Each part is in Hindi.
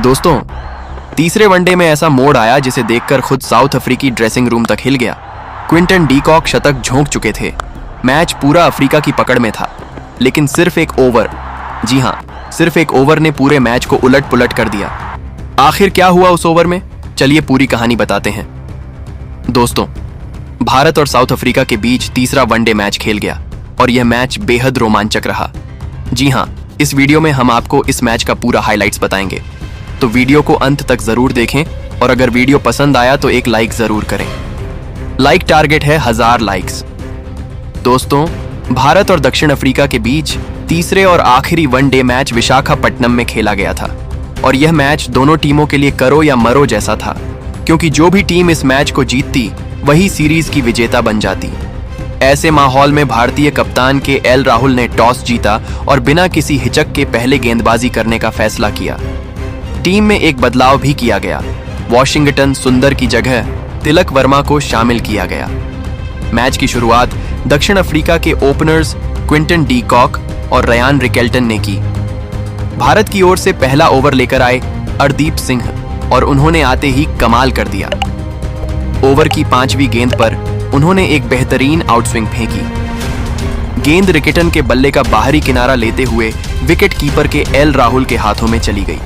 दोस्तों, तीसरे वनडे में ऐसा मोड़ आया जिसे देखकर खुद साउथ अफ्रीकी ड्रेसिंग रूम तक हिल गया। क्विंटन डी कॉक शतक झोंक चुके थे। मैच पूरा अफ्रीका की पकड़ में था, लेकिन सिर्फ एक ओवर, जी हाँ, सिर्फ एक ओवर ने पूरे मैच को उलट पुलट कर दिया। आखिर क्या हुआ उस ओवर में, चलिए पूरी कहानी बताते हैं। दोस्तों, भारत और साउथ अफ्रीका के बीच तीसरा वनडे मैच खेल गया और यह मैच बेहद रोमांचक रहा। जी हाँ, इस वीडियो में हम आपको इस मैच का पूरा हाइलाइट्स बताएंगे, तो वीडियो को अंत तक जरूर देखें और अगर वीडियो पसंद आया तो एक लाइक जरूर करें। लाइक टारगेट है 1000 लाइक्स। दोस्तों, भारत और दक्षिण अफ्रीका के बीच तीसरे और आखिरी वनडे मैच विशाखापट्टनम में खेला गया था और यह मैच दोनों टीमों के लिए करो या मरो जैसा था, क्योंकि जो भी टीम इस मैच को जीतती वही सीरीज की विजेता बन जाती। ऐसे माहौल में भारतीय कप्तान के एल राहुल ने टॉस जीता और बिना किसी हिचक के पहले गेंदबाजी करने का फैसला किया। टीम में एक बदलाव भी किया गया। वॉशिंगटन सुंदर की जगह तिलक वर्मा को शामिल किया गया। मैच की शुरुआत दक्षिण अफ्रीका के ओपनर्स क्विंटन डी कॉक और रयान रिकेल्टन ने की। भारत की ओर से पहला ओवर लेकर आए अर्दीप सिंह और उन्होंने आते ही कमाल कर दिया। ओवर की 5वीं गेंद पर उन्होंने एक बेहतरीन आउटस्विंग फेंकी। गेंद रिकेल्टन के बल्ले का बाहरी किनारा लेते हुए विकेट कीपर के एल राहुल के हाथों में चली गई।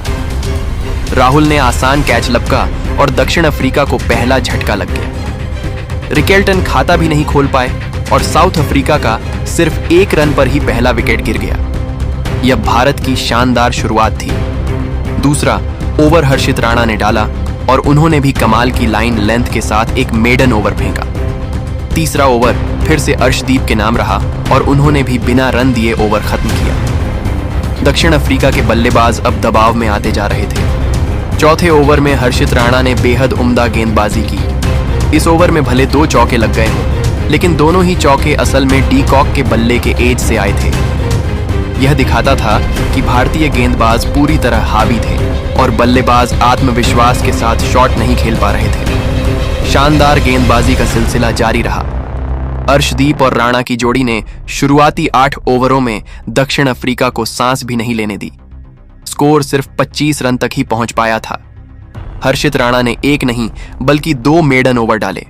राहुल ने आसान कैच लपका और दक्षिण अफ्रीका को पहला झटका लग गया। रिकेल्टन खाता भी नहीं खोल पाए और साउथ अफ्रीका का सिर्फ 1 रन पर ही पहला विकेट गिर गया। यह भारत की शानदार शुरुआत थी। दूसरा ओवर हर्षित राणा ने डाला और उन्होंने भी कमाल की लाइन लेंथ के साथ एक मेडन ओवर फेंका। तीसरा ओवर फिर से अर्शदीप के नाम रहा और उन्होंने भी बिना रन दिए ओवर खत्म किया। दक्षिण अफ्रीका के बल्लेबाज अब दबाव में आते जा रहे थे। चौथे ओवर में हर्षित राणा ने बेहद उम्दा गेंदबाजी की। इस ओवर में भले 2 चौके लग गए हों, लेकिन दोनों ही चौके असल में डी कॉक के बल्ले के एज से आए थे। यह दिखाता था कि भारतीय गेंदबाज पूरी तरह हावी थे और बल्लेबाज आत्मविश्वास के साथ शॉट नहीं खेल पा रहे थे। शानदार गेंदबाजी का सिलसिला जारी रहा। अर्शदीप और राणा की जोड़ी ने शुरुआती 8 ओवरों में दक्षिण अफ्रीका को सांस भी नहीं लेने दी। स्कोर सिर्फ 25 रन तक ही पहुंच पाया था। हर्षित राणा ने 1 नहीं बल्कि 2 मेडन ओवर डाले।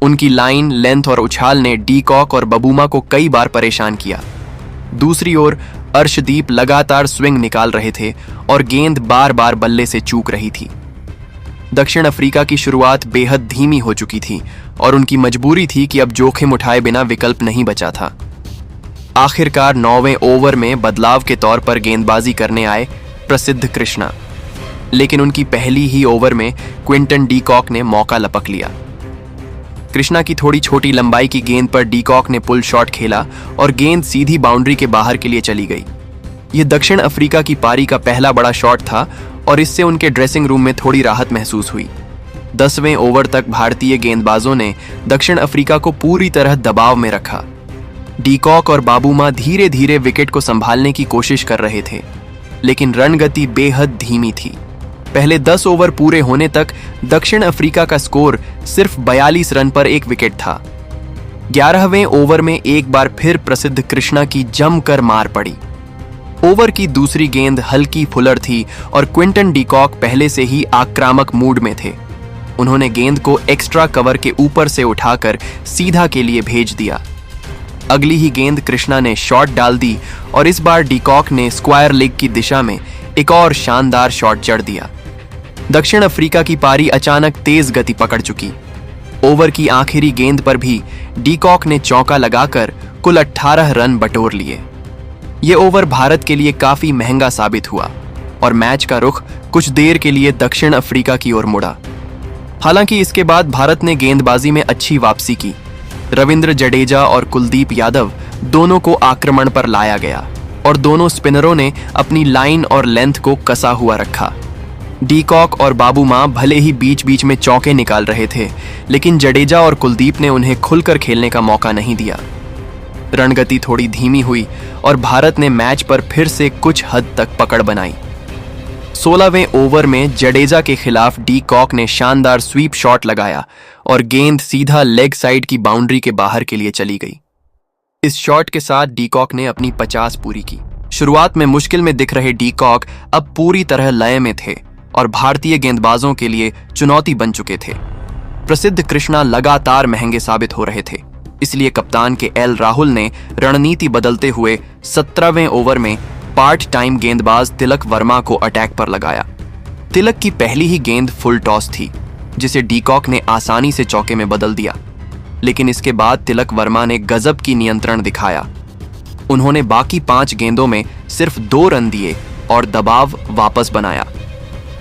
उनकी लाइन लेंथ और उछाल ने डी कॉक और बबूमा को कई बार परेशान किया। दूसरी ओर अर्शदीप लगातार स्विंग निकाल रहे थे और गेंद बार बार बल्ले से चूक रही थी। दक्षिण अफ्रीका की शुरुआत बेहद धीमी हो चुकी थी और उनकी मजबूरी थी कि अब जोखिम उठाए बिना विकल्प नहीं बचा था। आखिरकार 9वें ओवर में बदलाव के तौर पर गेंदबाजी करने आए प्रसिद्ध कृष्णा, लेकिन उनकी पहली ही ओवर में क्विंटन डी कॉक ने मौका लपक लिया। कृष्णा की थोड़ी छोटी लंबाई की गेंद पर डी कॉक ने पुल शॉट खेला और गेंद सीधी बाउंड्री के बाहर के लिए चली गई। यह दक्षिण अफ्रीका की पारी का पहला बड़ा शॉट था और इससे उनके ड्रेसिंग रूम में थोड़ी राहत महसूस हुई। 10वें ओवर तक भारतीय गेंदबाजों ने दक्षिण अफ्रीका को पूरी तरह दबाव में रखा। डी कॉक और बाबूमा धीरे धीरे विकेट को संभालने की कोशिश कर रहे थे, लेकिन रन गति बेहद धीमी थी। पहले 10 ओवर पूरे होने तक दक्षिण अफ्रीका का स्कोर सिर्फ 42 रन पर 1 विकेट था। 11वें ओवर में एक बार फिर प्रसिद्ध कृष्णा की जमकर मार पड़ी। ओवर की दूसरी गेंद हल्की फुलर थी और क्विंटन डी कॉक पहले से ही आक्रामक मूड में थे। उन्होंने गेंद को एक्स्ट्रा कवर के ऊपर से उठाकर सीधा के लिए भेज दिया। अगली ही गेंद कृष्णा ने शॉट डाल दी और इस बार डी कॉक ने स्क्वायर लेग की दिशा में एक और शानदार शॉट जड़ दिया। दक्षिण अफ्रीका की पारी अचानक तेज गति पकड़ चुकी। ओवर की आखिरी गेंद पर भी डी कॉक ने चौका लगाकर कुल 18 रन बटोर लिए। ये ओवर भारत के लिए काफी महंगा साबित हुआ और मैच का रुख कुछ देर के लिए दक्षिण अफ्रीका की ओर मुड़ा। हालांकि इसके बाद भारत ने गेंदबाजी में अच्छी वापसी की। रविंद्र जडेजा और कुलदीप यादव दोनों को आक्रमण पर लाया गया और दोनों स्पिनरों ने अपनी लाइन और लेंथ को कसा हुआ रखा। डी कॉक और बाबूमा भले ही बीच बीच में चौके निकाल रहे थे, लेकिन जडेजा और कुलदीप ने उन्हें खुलकर खेलने का मौका नहीं दिया। रणगति थोड़ी धीमी हुई और भारत ने मैच पर फिर से कुछ हद तक पकड़ बनाई। 16वें ओवर में जडेजा के खिलाफ डी कॉक ने शानदार स्वीप शॉट लगाया और गेंद सीधा लेग साइड की बाउंड्री के बाहर के लिए चली गई। इस शॉट के साथ डी कॉक ने अपनी 50 पूरी की। शुरुआत में मुश्किल में दिख रहे डी कॉक अब पूरी तरह लय में थे और भारतीय गेंदबाजों के लिए चुनौती बन चुके थे। प्रसिद्ध कृष्णा लगातार महंगे साबित हो रहे थे, इसलिए कप्तान के एल राहुल ने रणनीति बदलते हुए 17वें ओवर में पार्ट टाइम गेंदबाज तिलक वर्मा को अटैक पर लगाया। तिलक की पहली ही गेंद फुल टॉस थी, जिसे डीकॉक ने आसानी से चौके में बदल दिया, लेकिन इसके बाद तिलक वर्मा ने गजब की नियंत्रण दिखाया। उन्होंने बाकी 5 गेंदों में सिर्फ 2 रन दिए और दबाव वापस बनाया।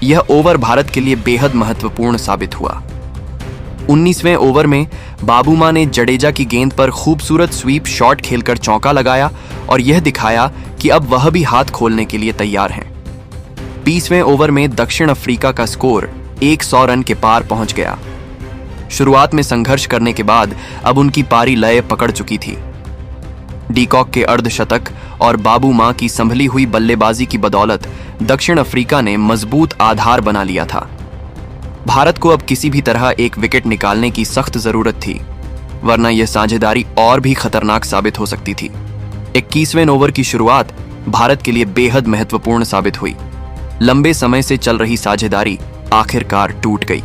यह ओवर भारत के लिए बेहद महत्वपूर्ण साबित हुआ। 19वें ओवर में बाबूमा ने जडेजा की गेंद पर खूबसूरत स्वीप शॉट खेलकर चौका लगाया और यह दिखाया कि अब वह भी हाथ खोलने के लिए तैयार हैं। 20वें ओवर में दक्षिण अफ्रीका का स्कोर 100 रन के पार पहुंच गया। शुरुआत में संघर्ष करने के बाद अब उनकी पारी लय पकड़ चुकी थी। डीकॉक के अर्धशतक और बाबूमा की संभली हुई बल्लेबाजी की बदौलत दक्षिण अफ्रीका ने मजबूत आधार बना लिया था। भारत को अब किसी भी तरह एक विकेट निकालने की सख्त जरूरत थी, वरना यह साझेदारी और भी खतरनाक साबित हो सकती थी। 21वें ओवर की शुरुआत भारत के लिए बेहद महत्वपूर्ण साबित हुई। लंबे समय से चल रही साझेदारी आखिरकार टूट गई।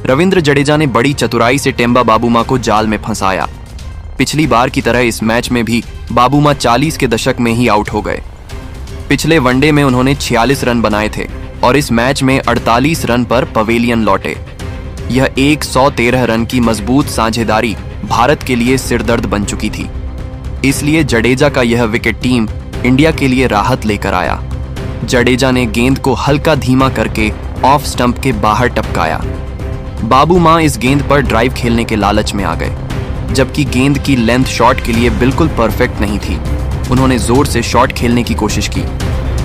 रविंद्र जडेजा ने बड़ी चतुराई से टेम्बा बाबूमा को जाल में फंसाया। पिछली बार की तरह इस मैच में भी बाबूमा 40 के दशक में ही आउट हो गए। पिछले वनडे में उन्होंने 46 रन बनाए थे और इस मैच में 48 रन पर पवेलियन लौटे। यह 113 रन की मजबूत साझेदारी भारत के लिए सिरदर्द बन चुकी थी, इसलिए जडेजा का यह विकेट टीम इंडिया के लिए राहत लेकर आया। जडेजा ने गेंद को हल्का धीमा करके ऑफ स्टंप के बाहर टपकाया। बाबूमा इस गेंद पर ड्राइव खेलने के लालच में आ गए, जबकि गेंद की लेंथ शॉट के लिए बिल्कुल परफेक्ट नहीं थी। उन्होंने जोर से शॉट खेलने की कोशिश की,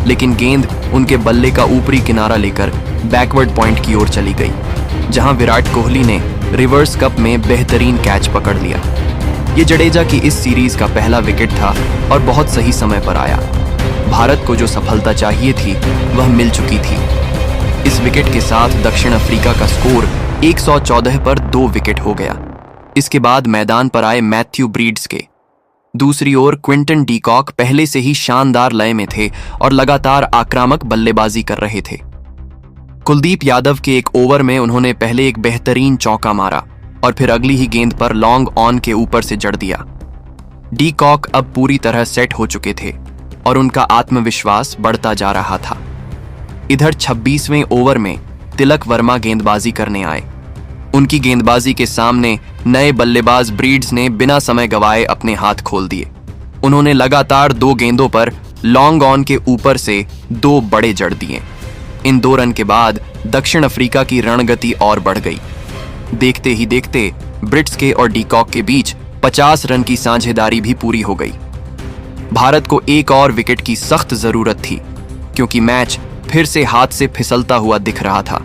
लेकिन गेंद उनके बल्ले का ऊपरी किनारा लेकर बैकवर्ड पॉइंट की ओर चली गई, जहां विराट कोहली ने रिवर्स कप में बेहतरीन कैच पकड़ लिया। ये जडेजा की इस सीरीज का पहला विकेट था और बहुत सही समय पर आया। भारत को जो सफलता चाहिए थी वह मिल चुकी थी। इस विकेट के साथ दक्षिण अफ्रीका का स्कोर 114 पर 2 विकेट हो गया। इसके बाद मैदान पर आए मैथ्यू ब्रीड्स के। दूसरी ओर क्विंटन डीकॉक पहले से ही शानदार लय में थे और लगातार आक्रामक बल्लेबाजी कर रहे थे। कुलदीप यादव के एक ओवर में उन्होंने पहले एक बेहतरीन चौका मारा और फिर अगली ही गेंद पर लॉन्ग ऑन के ऊपर से जड़ दिया। डीकॉक अब पूरी तरह सेट हो चुके थे और उनका आत्मविश्वास बढ़ता जा रहा था। इधर 26वें ओवर में तिलक वर्मा गेंदबाजी करने आए। उनकी गेंदबाजी के सामने नए बल्लेबाज ब्रीड्स ने बिना समय गवाए अपने हाथ खोल दिए। उन्होंने लगातार 2 गेंदों पर लॉन्ग ऑन के ऊपर से 2 बड़े जड़ दिए। इन 2 रन के बाद दक्षिण अफ्रीका की रणगति और बढ़ गई। देखते ही देखते ब्रिट्स के और डीकॉक के बीच 50 रन की साझेदारी भी पूरी हो गई। भारत को एक और विकेट की सख्त जरूरत थी, क्योंकि मैच फिर से हाथ से फिसलता हुआ दिख रहा था।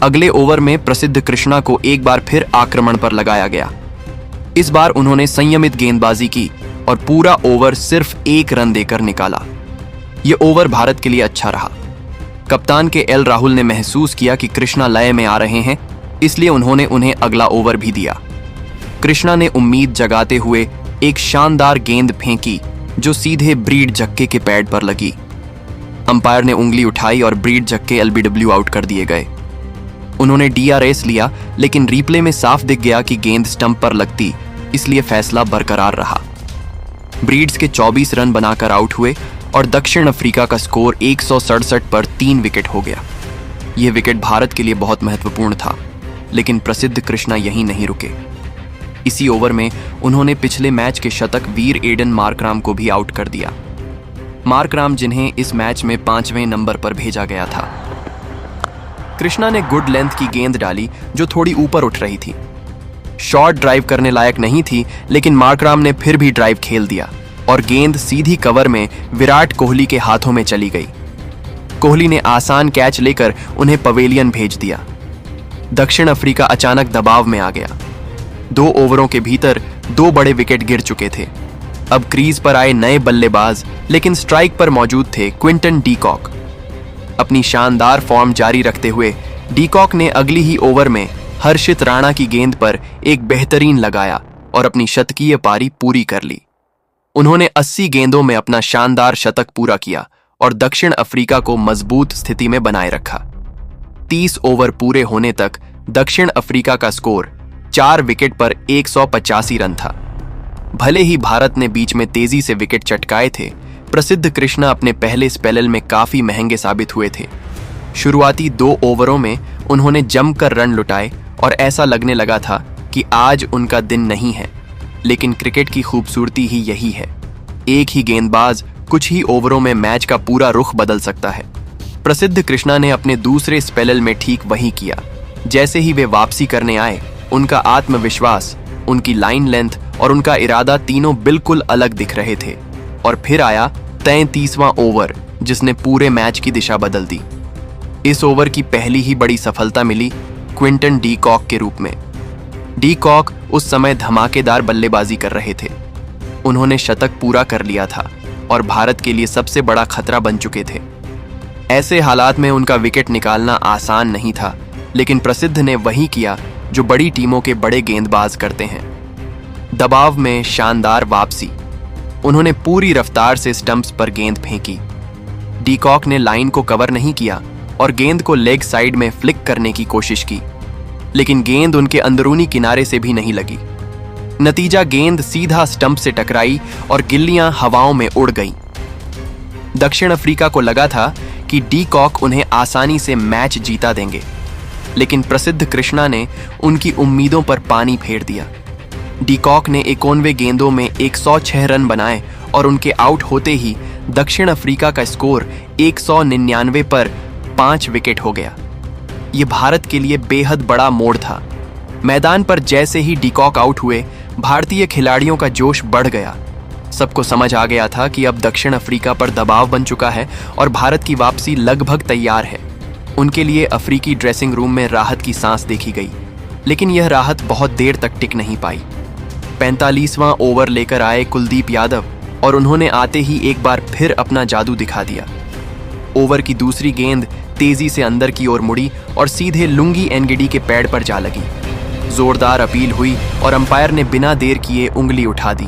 अगले ओवर में प्रसिद्ध कृष्णा को एक बार फिर आक्रमण पर लगाया गया। इस बार उन्होंने संयमित गेंदबाजी की और पूरा ओवर सिर्फ 1 रन देकर निकाला। यह ओवर भारत के लिए अच्छा रहा। कप्तान के एल राहुल ने महसूस किया कि कृष्णा लय में आ रहे हैं, इसलिए उन्होंने उन्हें अगला ओवर भी दिया। कृष्णा ने उम्मीद जगाते हुए एक शानदार गेंद फेंकी जो सीधे ब्रीड जक्के के पैड पर लगी। अंपायर ने उंगली उठाई और ब्रीड जक्के एलबीडब्ल्यू आउट कर दिए गए। उन्होंने डीआरएस लिया, लेकिन रिप्ले में साफ दिख गया कि गेंद स्टंप पर लगती, इसलिए फैसला बरकरार रहा। ब्रीड्स के 24 रन बनाकर आउट हुए और दक्षिण अफ्रीका का स्कोर 167 पर 3 विकेट हो गया। यह विकेट भारत के लिए बहुत महत्वपूर्ण था, लेकिन प्रसिद्ध कृष्णा यहीं नहीं रुके। इसी ओवर में उन्होंने पिछले मैच के शतक वीर एडन मार्कराम को भी आउट कर दिया। मार्कराम, जिन्हें इस मैच में 5वें नंबर पर भेजा गया था। कृष्णा ने गुड लेंथ की गेंद डाली जो थोड़ी ऊपर उठ रही थी। शॉट ड्राइव करने लायक नहीं थी, लेकिन मार्कराम ने फिर भी ड्राइव खेल दिया और गेंद सीधी कवर में विराट कोहली के हाथों में चली गई। कोहली ने आसान कैच लेकर उन्हें पवेलियन भेज दिया। दक्षिण अफ्रीका अचानक दबाव में आ गया। 2 ओवरों के भीतर 2 बड़े विकेट गिर चुके थे। अब क्रीज पर आए नए बल्लेबाज, लेकिन स्ट्राइक पर मौजूद थे क्विंटन डीकॉक। अपनी शानदार फॉर्म जारी रखते हुए डीकॉक ने अगली ही ओवर में हर्षित राणा की गेंद पर एक बेहतरीन लगाया और अपनी शतकीय पारी पूरी कर ली। उन्होंने 80 गेंदों में अपना शानदार शतक पूरा किया और दक्षिण अफ्रीका को मजबूत स्थिति में बनाए रखा। 30 ओवर पूरे होने तक दक्षिण अफ्रीका का स्कोर 4 विकेट पर 185 रन था। भले ही भारत ने बीच में तेजी से विकेट चटकाए थे, प्रसिद्ध कृष्णा अपने पहले स्पेल में काफी महंगे साबित हुए थे। शुरुआती 2 ओवरों में उन्होंने जमकर रन लुटाए और ऐसा लगने लगा था कि आज उनका दिन नहीं है। लेकिन क्रिकेट की खूबसूरती ही यही है, एक ही गेंदबाज कुछ ही ओवरों में मैच का पूरा रुख बदल सकता है। प्रसिद्ध कृष्णा ने अपने दूसरे स्पेल में ठीक वही किया। जैसे ही वे वापसी करने आए, उनका आत्मविश्वास, उनकी लाइन लेंथ और उनका इरादा तीनों बिल्कुल अलग दिख रहे थे। और फिर आया 33वां ओवर, जिसने पूरे मैच की दिशा बदल दी। इस ओवर की पहली ही बड़ी सफलता मिली क्विंटन डी कॉक के रूप में। डी कॉक उस समय धमाकेदार बल्लेबाजी कर रहे थे। उन्होंने शतक पूरा कर लिया था और भारत के लिए सबसे बड़ा खतरा बन चुके थे। ऐसे हालात में उनका विकेट निकालना आसान नहीं था, लेकिन प्रसिद्ध ने वही किया जो बड़ी टीमों के बड़े गेंदबाज करते हैं। दबाव में शानदार वापसी। उन्होंने पूरी रफ्तार से स्टंप्स पर गेंद फेंकी। डी कॉक ने लाइन को कवर नहीं किया और गेंद को लेग साइड में फ्लिक करने की कोशिश की, लेकिन गेंद उनके अंदरूनी किनारे से भी नहीं लगी। नतीजा, गेंद सीधा स्टंप से टकराई और गिल्लियां हवाओं में उड़ गईं। दक्षिण अफ्रीका को लगा था कि डी कॉक उन्हें आसानी से मैच जीता देंगे, लेकिन प्रसिद्ध कृष्णा ने उनकी उम्मीदों पर पानी फेर दिया। डी कॉक ने 51 गेंदों में 106 रन बनाए और उनके आउट होते ही दक्षिण अफ्रीका का स्कोर 199 पर 5 विकेट हो गया। ये भारत के लिए बेहद बड़ा मोड़ था। मैदान पर जैसे ही डी कॉक आउट हुए, भारतीय खिलाड़ियों का जोश बढ़ गया। सबको समझ आ गया था कि अब दक्षिण अफ्रीका पर दबाव बन चुका है और भारत की वापसी लगभग तैयार है। उनके लिए अफ्रीकी ड्रेसिंग रूम में राहत की सांस देखी गई, लेकिन यह राहत बहुत देर तक टिक नहीं पाई। 45वां ओवर लेकर आए कुलदीप यादव और उन्होंने आते ही एक बार फिर अपना जादू दिखा दिया। ओवर की दूसरी गेंद तेजी से अंदर की ओर मुड़ी और सीधे लुंगी एनगिडी के पैड पर जा लगी। जोरदार अपील हुई और अंपायर ने बिना देर किए उंगली उठा दी।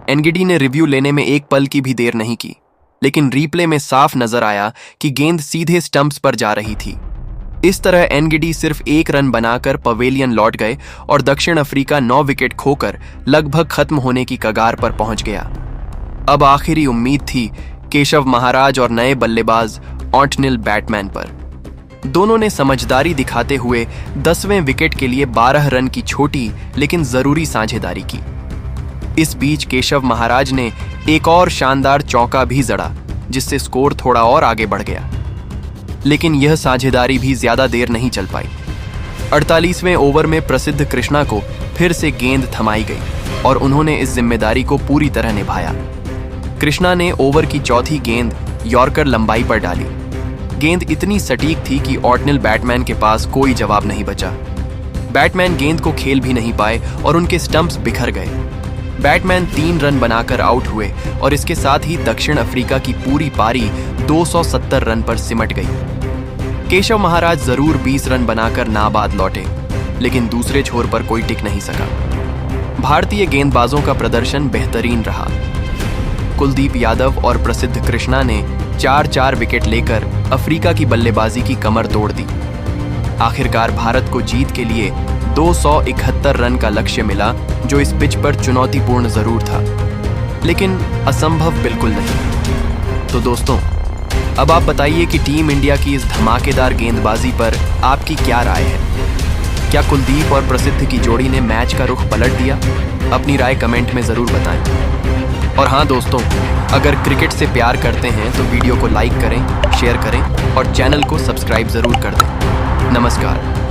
एनगिडी ने रिव्यू लेने में एक पल की भी देर नहीं की, लेकिन रीप्ले में साफ नजर आया कि गेंद सीधे स्टंप्स पर जा रही थी। इस तरह एनगिडी सिर्फ 1 रन बनाकर पवेलियन लौट गए और दक्षिण अफ्रीका 9 विकेट खोकर लगभग खत्म होने की कगार पर पहुंच गया। अब आखिरी उम्मीद थी केशव महाराज और नए बल्लेबाज ऑटनिल बैटमैन पर। दोनों ने समझदारी दिखाते हुए 10वें विकेट के लिए 12 रन की छोटी लेकिन जरूरी साझेदारी की। इस बीच केशव महाराज ने एक और शानदार चौका भी जड़ा, जिससे स्कोर थोड़ा और आगे बढ़ गया। लेकिन यह साझेदारी भी ज्यादा देर नहीं चल पाई। 48वें ओवर में प्रसिद्ध कृष्णा को फिर से गेंद थमाई गई और उन्होंने इस जिम्मेदारी को पूरी तरह निभाया। कृष्णा ने ओवर की चौथी गेंद यॉर्कर लंबाई पर डाली। गेंद इतनी सटीक थी कि ऑटनिल बैटमैन के पास कोई जवाब नहीं बचा। बैटमैन गेंद को खेल भी नहीं पाए और उनके स्टंप्स बिखर गए। बैटमैन 3 रन बनाकर आउट हुए और इसके साथ ही दक्षिण अफ्रीका की पूरी पारी 270 रन पर सिमट गई। केशव महाराज जरूर 20 रन बनाकर नाबाद लौटे, लेकिन दूसरे छोर पर कोई टिक नहीं सका। भारतीय गेंदबाजों का प्रदर्शन बेहतरीन रहा। कुलदीप यादव और प्रसिद्ध कृष्णा ने 4-4 विकेट लेकर अफ्रीका की बल्लेबाजी की कमर तोड़ दी। आखिरकार भारत को जीत के लिए 271 रन का लक्ष्य मिला, जो इस पिच पर चुनौतीपूर्ण जरूर था, लेकिन असंभव बिल्कुल नहीं। तो दोस्तों, अब आप बताइए कि टीम इंडिया की इस धमाकेदार गेंदबाजी पर आपकी क्या राय है? क्या कुलदीप और प्रसिद्ध की जोड़ी ने मैच का रुख पलट दिया? अपनी राय कमेंट में जरूर बताएं। और हाँ दोस्तों, अगर क्रिकेट से प्यार करते हैं तो वीडियो को लाइक करें, शेयर करें और चैनल को सब्सक्राइब जरूर कर दें। नमस्कार।